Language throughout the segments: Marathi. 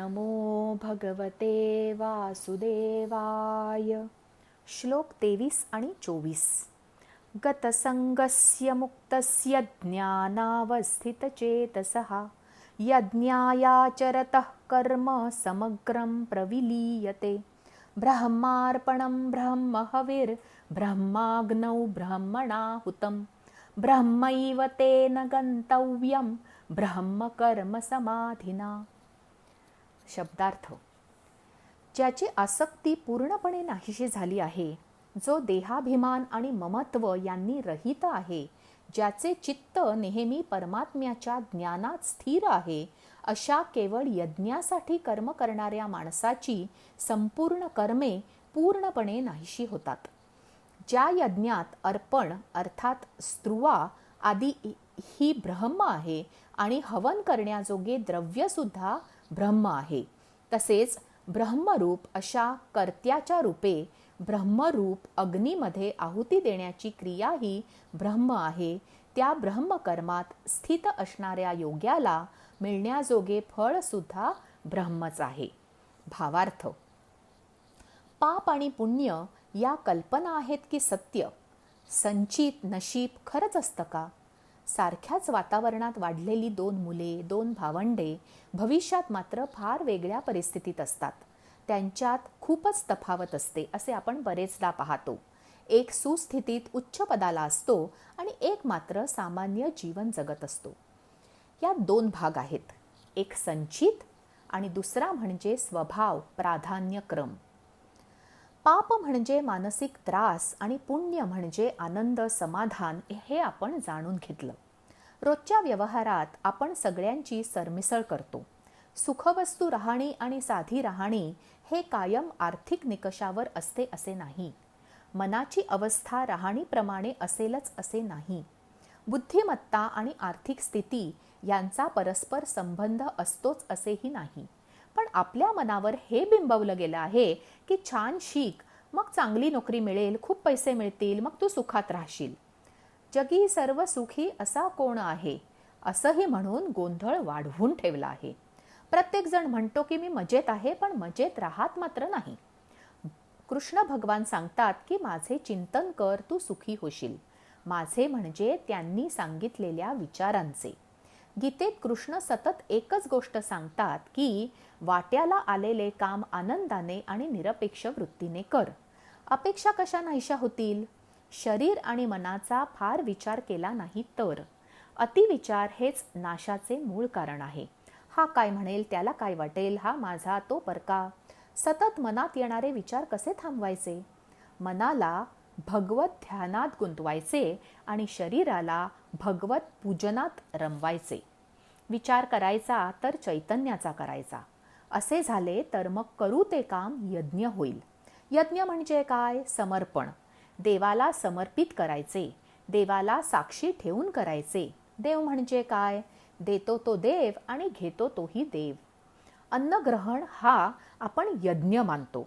नमो भगवते वासुदेवाय. श्लोक 23 आणि 24. गतसंगस्य मुक्तस्य ज्ञानावस्थितचेतसः यज्ञायाचरतः कर्म समग्रं प्रविलीयते. ब्रह्मार्पणं ब्रह्महविर्ब्रह्माग्नौ ब्रह्मणाहुतं ब्रह्मैव तेन गन्तव्यं ब्रह्मकर्मसमाधिना. शब्दार्थ. ज्याची आसक्ती पूर्णपणे नाहीशी झाली आहे, जो देहाभिमान आणि ममत्व यांनी रहित आहे, ज्याचे चित्त नेहमी परमात्म्याच्या ज्ञानात स्थिर आहे, अशा केवळ यज्ञासाठी कर्म करणाऱ्या माणसाची संपूर्ण कर्मे पूर्णपणे नाहीशी होतात. ज्या यज्ञात अर्पण अर्थात स्त्रुवा आदी ही ब्रह्म आहे आणि हवन करण्याजोगे द्रव्यसुद्धा ब्रह्म आहे, तसेच ब्रह्मरूप अशा कर्त्याच्या रूपे ब्रह्मरूप अग्नीमध्ये आहुती देण्याची क्रियाही ब्रह्म आहे. त्या ब्रह्मकर्मात स्थित असणाऱ्या योग्याला मिळण्याजोगे फळ सुद्धा ब्रह्मच आहे. भावार्थ. पाप आणि पुण्य या कल्पना आहेत की सत्य? संचित नशीब खरंच असतं का? सारख्याच वातावरणात वाढलेली 2 मुले, 2 भावंडे भविष्यात मात्र फार वेगळ्या परिस्थितीत असतात. त्यांच्यात खूपच तफावत असते असे आपण बरेचदा पाहतो. एक सुस्थितीत उच्च पदाला असतो आणि एक मात्र सामान्य जीवन जगत असतो. यात 2 भाग आहेत, एक संचित आणि दुसरा म्हणजे स्वभाव प्राधान्यक्रम. पाप म्हणजे मानसिक त्रास आणि पुण्य म्हणजे आनंद समाधान हे आपण जाणून घेतलं. रोजच्या व्यवहारात आपण सगळ्यांची सरमिसळ करतो. सुखवस्तू राहणी आणि साधी राहणी हे कायम आर्थिक निकषावर असते असे नाही. मनाची अवस्था राहणीप्रमाणे असेलच असे नाही. बुद्धिमत्ता आणि आर्थिक स्थिती यांचा परस्पर संबंध असतोच असेही नाही. पण आपल्या मनावर हे बिंबवलं गेलं आहे की छान शिक, मग चांगली नोकरी मिळेल, खूप पैसे मिळतील, मग तू सुखात राहशील. जगी सर्व सुखी असा कोण आहे, असंही म्हणून गोंधळ वाढवून ठेवला आहे. प्रत्येक जण म्हणतो की मी मजेत आहे, पण मजेत राहत मात्र नाही. कृष्ण भगवान सांगतात की माझे चिंतन कर, तू सुखी होशील. माझे म्हणजे त्यांनी सांगितलेल्या विचारांचे. गीतेत कृष्ण सतत एकच गोष्ट सांगतात की वाट्याला आलेले काम आनंदाने आणि निरपेक्ष वृत्तीने कर. अपेक्षा कशा नाहीशा होतील? शरीर आणि मनाचा फार विचार केला नाही तर. अतिविचार हेच नाशाचे मूळ कारण आहे. हा काय म्हणेल, त्याला काय वाटेल, हा माझा तो परका. सतत मनात येणारे विचार कसे थांबवायचे? मनाला भगवत ध्यानात गुंतवायचे आणि शरीराला भगवत पूजनात रमवायचे. विचार करायचा तर चैतन्याचा करायचा. असे झाले तर मग करू ते काम यज्ञ होईल. यज्ञ म्हणजे काय? समर्पण. देवाला समर्पित करायचे, देवाला साक्षी ठेवून करायचे. देव म्हणजे काय? देतो तो देव आणि घेतो तोही देव. अन्नग्रहण हा आपण यज्ञ मानतो.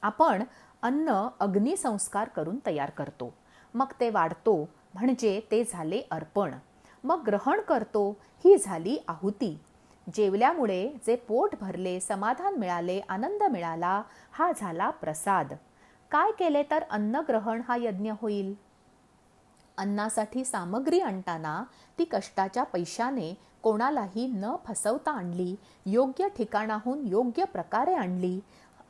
आपण अन्न अग्निसंस्कार करून तयार करतो, मग ते वाढतो म्हणजे ते झाले अर्पण. मग ग्रहण करतो, ही झाली आहुती. जेवल्यामुळे जे पोट भरले, समाधान मिळाले, आनंद मिळाला, हा झाला प्रसाद. काय केले तर अन्नग्रहण हा यज्ञ होईल? अन्नासाठी सामग्री आणताना ती कष्टाच्या पैशाने कोणालाही न फसवता आणली, योग्य ठिकाणाहून योग्य प्रकारे आणली.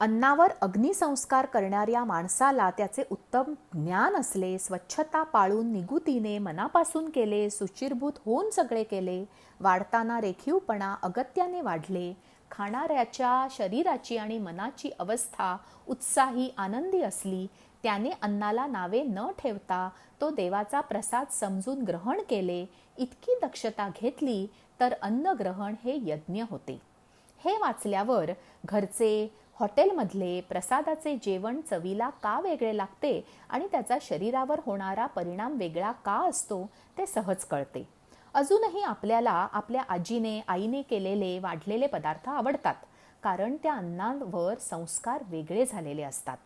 अन्नावर अग्निसंस्कार करणाऱ्या माणसाला त्याचे उत्तम ज्ञान असले, स्वच्छता पाळून निगुतीने मनापासून केले, शुचिर्भूत होऊन सगळे केले. वाढताना रेखीवपणा अगत्याने वाढले. खाणाऱ्याच्या शरीराची आणि मनाची अवस्था उत्साही आनंदी असली, त्याने अन्नाला नावे न ठेवता तो देवाचा प्रसाद समजून ग्रहण केले, इतकी दक्षता घेतली तर अन्नग्रहण हे यज्ञ होते. हे वाचल्यावर घरचे, हॉटेलमधले प्रसादाचे जेवण चवीला का वेगळे लागते आणि त्याचा शरीरावर होणारा परिणाम वेगळा का असतो ते सहज कळते. अजूनही आपल्याला आपल्या आजीने, आईने केलेले वाढलेले पदार्थ आवडतात, कारण त्या अन्नावर संस्कार वेगळे झालेले असतात.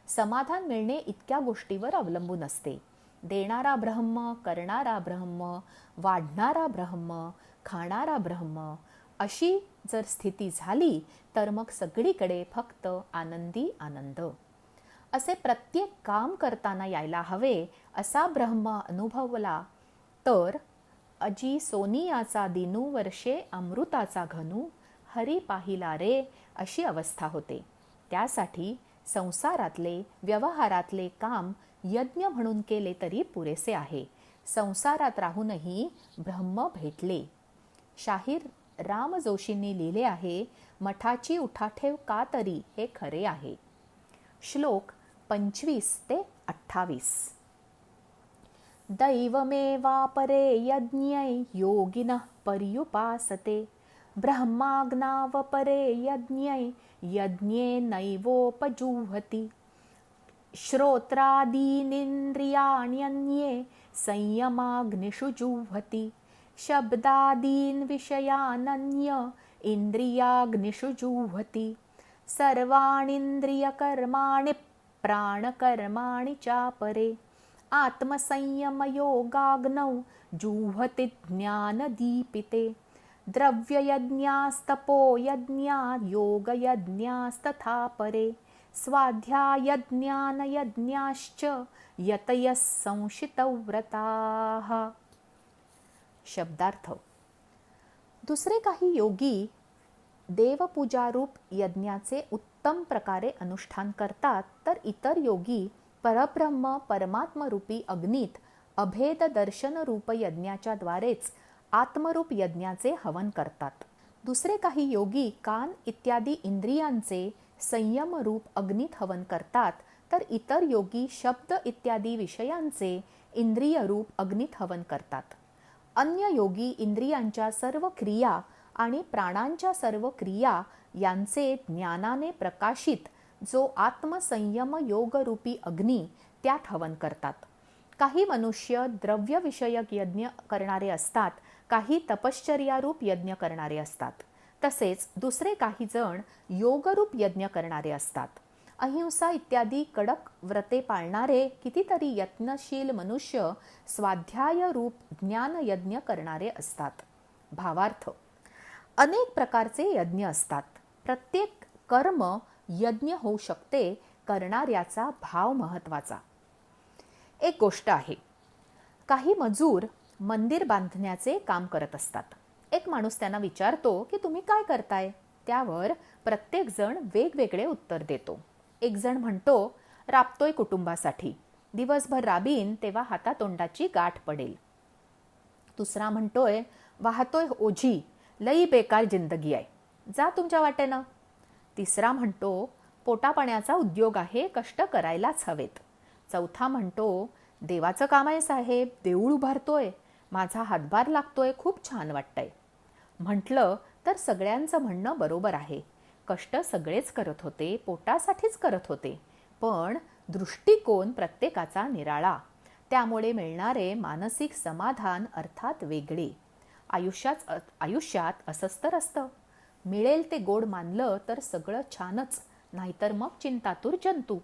समाधान मिळणे इतक्या गोष्टीवर अवलंबून असते. देणारा ब्रह्म, करणारा ब्रह्म, वाढणारा ब्रह्म, खाणारा ब्रह्म, अशी जर स्थिती झाली तर मग सगळीकडे फक्त आनंदी आनंद. असे प्रत्येक काम करताना यायला हवे असा ब्रह्म अनुभवला तर अजी सोनियाचा दिनू वर्षे अमृताचा घनू हरी पाहिला रे अशी अवस्था होते. त्यासाठी संसारातले व्यवहारातले काम यज्ञ म्हणून केले तरी पुरेसे आहे. संसारात राहूनही ब्रह्म भेटले. शाहीर राम जोशींनी लिहिले आहे, मठाची उठाठेव का तरी हे खरे आहे. श्लोक 25 ते 28. दैवमेवापरे यज्ञै योगिनः पर्युपासते ब्रह्माज्ञावपरे यज्ञै यज्ञेनैवोपजुह्वति श्रोत्रादीनिन्द्रियाण्यन्ये संयमाग्निषु जुह्वति शब्दादीन् विषयानन्य इन्द्रियाग्निषु जुह्वति सर्वाणीन्द्रियकर्माणि प्राणकर्माणि चापरे आत्मसंयमयोगाग्नौ जुह्वति ज्ञानदीपिते द्रव्ययज्ञास्तपोयज्ञा योगयज्ञास्तथा परे स्वाध्यायज्ञानयज्ञाश्च यतयः संशितव्रताः. शब्दार्थ. दुसरे काही योगी देवपूजारूप यज्ञाचे उत्तम प्रकारे अनुष्ठान करतात, तर इतर योगी परब्रह्म परमात्मरूपी अग्नीत अभेद दर्शन रूप यज्ञाच्या द्वारेच आत्मरूप यज्ञाचे हवन करतात. दुसरे काही योगी कान इत्यादी इंद्रियांचे संयम रूप अग्नीत हवन करतात, तर इतर योगी शब्द इत्यादी विषयांचे इंद्रिय रूप अग्नीत हवन करतात. अन्य योगी इंद्रियांच्या सर्व क्रिया आणि प्राणांच्या सर्व क्रिया यांचे ज्ञानाने प्रकाशित जो आत्मसंयम योगरूपी अग्नी त्यात हवन करतात. काही मनुष्य द्रव्य विषयक यज्ञ करणारे असतात, काही तपश्चर्यारूप यज्ञ करणारे असतात. तसेच दुसरे काही जण योगरूप यज्ञ करणारे असतात. अहिंसा इत्यादी कडक व्रते पाळणारे कितीतरी यत्नशील मनुष्य स्वाध्याय रूप ज्ञान यज्ञ करणारे असतात. भावार्थ. अनेक प्रकारचे यज्ञ असतात. प्रत्येक कर्म यज्ञ होऊ शकते, करणाऱ्याचा भाव महत्वाचा. एक गोष्ट आहे, काही मजूर मंदिर बांधण्याचे काम करत असतात. एक माणूस त्यांना विचारतो की तुम्ही काय करताय? त्यावर प्रत्येक जण वेगवेगळे उत्तर देतो. एक जण म्हणतो, राबतोय कुटुंबासाठी, दिवसभर राबीन तेव्हा हातातोंडाची गाठ पडेल. दुसरा म्हणतोय, वाहतोय ओझी, लई बेकार जिंदगी आहे, जा तुमच्या वाटेनं. तिसरा म्हणतो, पोटापाण्याचा उद्योग आहे, कष्ट करायलाच हवेत. चौथा म्हणतो, देवाचं काम आहे साहेब, देऊळ उभारतोय, माझा हातभार लागतोय, खूप छान वाटतंय. म्हटलं तर सगळ्यांचं म्हणणं बरोबर आहे. कष्ट सगळेच करत होते, पोटासाठीच करत होते, पण दृष्टिकोन प्रत्येकाचा निराळा. त्यामुळे मिळणारे मानसिक समाधान अर्थात वेगळे. आयुष्यात असंच तर असतं. मिळेल ते गोड मानलं तर सगळं छानच, नाहीतर मग चिंतातूर जंतू.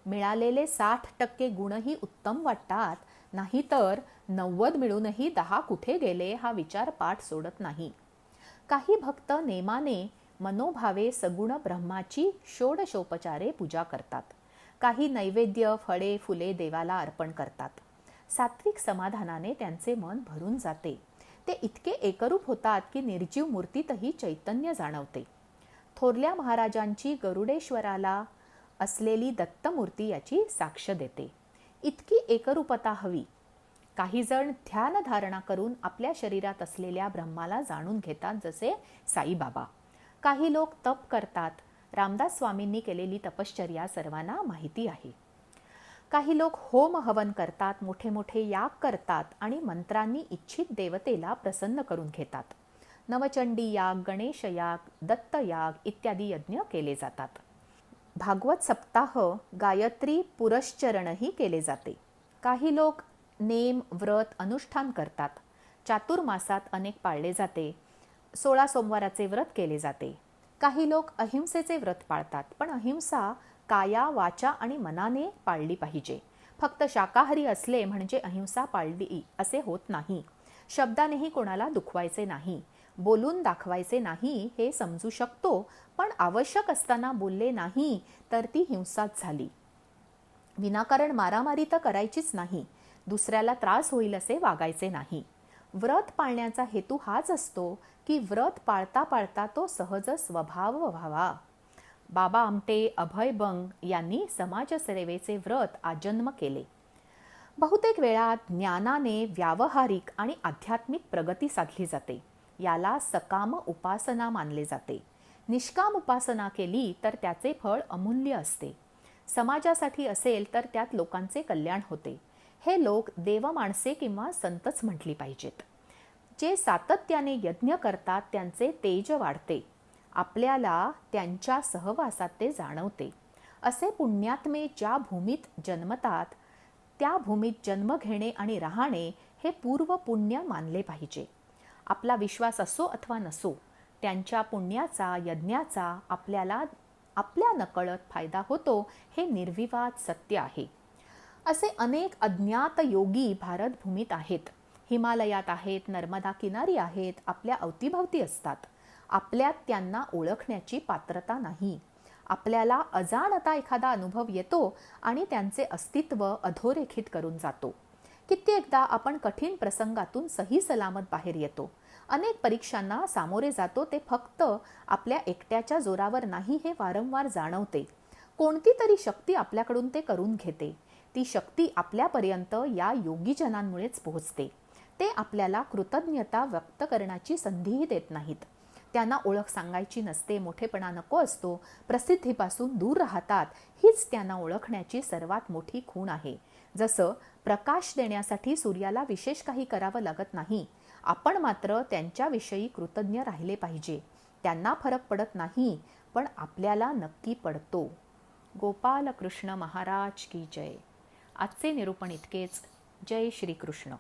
मिळालेले 60% गुणही उत्तम वाटतात, नाहीतर 90 मिळूनही 10 कुठे गेले हा विचार पाठ सोडत नाही. काही भक्त नेमाने मनोभावे सगुण ब्रह्माची षोडशोपचारे पूजा करतात. काही नैवेद्य फळे फुले देवाला अर्पण करतात. सात्विक समाधानाने त्यांचे मन भरून जाते. ते इतके एकरूप होतात की निर्जीव मूर्तीतही चैतन्य जाणवते. थोरल्या महाराजांची गरुडेश्वराला असलेली दत्तमूर्ती याची साक्ष देते. इतकी एकरूपता हवी. काही जण ध्यान धारणा करून आपल्या शरीरात असलेल्या ब्रह्माला जाणून घेतात, जसे साईबाबा. काही लोक तप करतात. रामदास स्वामींनी केलेली तपश्चर्या सर्वांना माहिती आहे. काही लोक होम हवन करतात, मोठे मोठे याग करतात आणि मंत्रांनी इच्छित देवतेला प्रसन्न करून घेतात. नवचंडी याग, गणेश याग, दत्त याग इत्यादी यज्ञ केले जातात. भागवत सप्ताह, गायत्री पुरश्चरणही केले जाते. काही लोक नेम व्रत अनुष्ठान करतात. चातुर्मासात अनेक पाळले जाते. 16 सोमवाराचे व्रत केले जाते. काही लोक अहिंसेचे व्रत पाळतात, पण अहिंसा काया वाचा आणि मनाने पाळली पाहिजे. फक्त शाकाहारी असले म्हणजे अहिंसा पाळली असे होत नाही. शब्दानेही कोणाला दुखवायचे नाही. बोलून दाखवायचे नाही हे समजू शकतो, पण आवश्यक असताना बोलले नाही तर ती हिंसाच झाली. विनाकारण मारामारी तर करायचीच नाही. दुसऱ्याला त्रास होईल असे वागायचे नाही. व्रत पाळण्याचा हेतू हाच असतो की व्रत पाळता पाळता तो सहज स्वभाव व्हावा. बाबा आमटे अभय बंग यांनी समाजसेवेचे व्रत आजन्म केले. बहुतेक वेळा ज्ञानाने व्यावहारिक आणि आध्यात्मिक प्रगती साधली जाते. याला सकाम उपासना मानले जाते. निष्काम उपासना केली तर त्याचे फळ अमूल्य असते. समाजासाठी असेल तर त्यात लोकांचे कल्याण होते. हे लोक देवमाणसे किंवा संतच म्हटली पाहिजेत. जे सातत्याने यज्ञ करतात त्यांचे तेज वाढते. आपल्याला त्यांच्या सहवासात ते जाणवते. असे पुण्यात्मे ज्या भूमीत जन्मतात त्या भूमीत जन्म घेणे आणि राहणे हे पूर्व पुण्य मानले पाहिजे. आपला विश्वास असो अथवा नसो, त्यांच्या पुण्याचा यज्ञाचा आपल्याला आपल्या नकळत फायदा होतो हे निर्विवाद सत्य आहे. असे अनेक अज्ञात योगी भारतभूमीत आहेत. हिमालयात आहेत, नर्मदा किनारी आहेत, आपल्या अवतीभवती असतात. आपल्यात त्यांना ओळखण्याची पात्रता नाही. आपल्याला अजाणता एखादा अनुभव येतो आणि त्यांचे अस्तित्व अधोरेखित करून जातो. कित्येकदा आपण कठीण प्रसंगातून सही सलामत बाहेर येतो. अनेक परीक्षांना सामोरे जातो. ते फक्त आपल्या एकट्याच्या जोरावर नाही हे वारंवार जाणवते. कोणती तरी शक्ती आपल्याकडून ते करून घेते. ती शक्ती आपल्यापर्यंत या योगीजनांमुळेच पोहोचते. ते आपल्याला कृतज्ञता व्यक्त करण्याची संधीही देत नाहीत. त्यांना ओळख सांगायची नसते, मोठेपणा नको असतो, प्रसिद्धीपासून दूर राहतात. हीच त्यांना ओळखण्याची सर्वात मोठी खूण आहे. जसं प्रकाश देण्यासाठी सूर्याला विशेष काही करावं लागत नाही. आपण मात्र त्यांच्याविषयी कृतज्ञ राहिले पाहिजे. त्यांना फरक पडत नाही, पण आपल्याला नक्की पडतो. गोपाल कृष्ण महाराज की जय. आजचे निरूपण इतकेच. जय श्री कृष्ण.